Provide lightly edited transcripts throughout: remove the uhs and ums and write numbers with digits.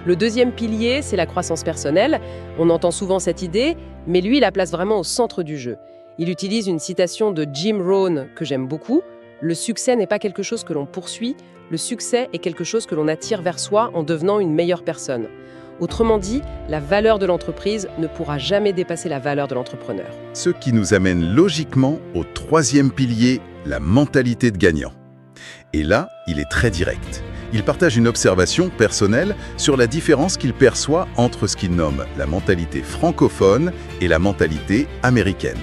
Le deuxième pilier, c'est la croissance personnelle. On entend souvent cette idée, mais lui, il la place vraiment au centre du jeu. Il utilise une citation de Jim Rohn que j'aime beaucoup. Le succès n'est pas quelque chose que l'on poursuit, le succès est quelque chose que l'on attire vers soi en devenant une meilleure personne. Autrement dit, la valeur de l'entreprise ne pourra jamais dépasser la valeur de l'entrepreneur. Ce qui nous amène logiquement au troisième pilier, la mentalité de gagnant. Et là, il est très direct. Il partage une observation personnelle sur la différence qu'il perçoit entre ce qu'il nomme la mentalité francophone et la mentalité américaine.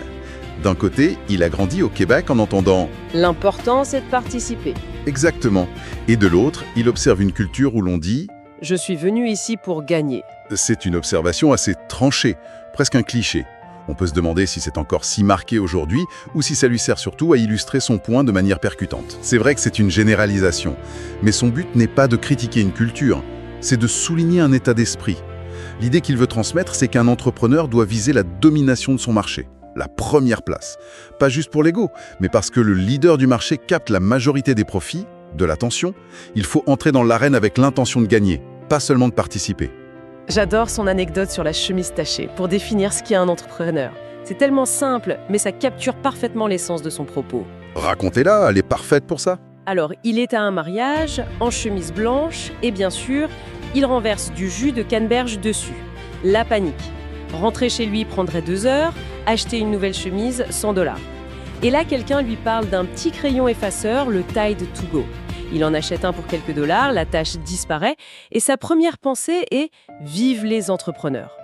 D'un côté, il a grandi au Québec en entendant « L'important, c'est de participer. » Exactement. Et de l'autre, il observe une culture où l'on dit « Je suis venu ici pour gagner. » C'est une observation assez tranchée, presque un cliché. On peut se demander si c'est encore si marqué aujourd'hui ou si ça lui sert surtout à illustrer son point de manière percutante. C'est vrai que c'est une généralisation, mais son but n'est pas de critiquer une culture, c'est de souligner un état d'esprit. L'idée qu'il veut transmettre, c'est qu'un entrepreneur doit viser la domination de son marché, la première place. Pas juste pour l'ego, mais parce que le leader du marché capte la majorité des profits, de l'attention. Il faut entrer dans l'arène avec l'intention de gagner, pas seulement de participer. J'adore son anecdote sur la chemise tachée pour définir ce qu'est un entrepreneur. C'est tellement simple, mais ça capture parfaitement l'essence de son propos. Racontez-la, elle est parfaite pour ça. Alors, il est à un mariage, en chemise blanche, et bien sûr, il renverse du jus de canneberge dessus. La panique. Rentrer chez lui prendrait 2 heures, acheter une nouvelle chemise, 100 $. Et là, quelqu'un lui parle d'un petit crayon effaceur, le Tide to Go. Il en achète un pour quelques dollars, la tâche disparaît, et sa première pensée est « Vive les entrepreneurs ».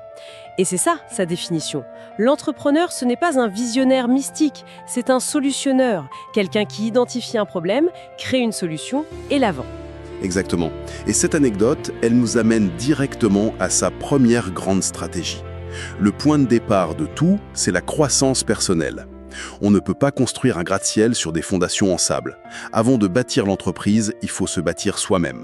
Et c'est ça, sa définition. L'entrepreneur, ce n'est pas un visionnaire mystique, c'est un solutionneur, quelqu'un qui identifie un problème, crée une solution et la vend. Exactement. Et cette anecdote, elle nous amène directement à sa première grande stratégie. Le point de départ de tout, c'est la croissance personnelle. On ne peut pas construire un gratte-ciel sur des fondations en sable. Avant de bâtir l'entreprise, il faut se bâtir soi-même.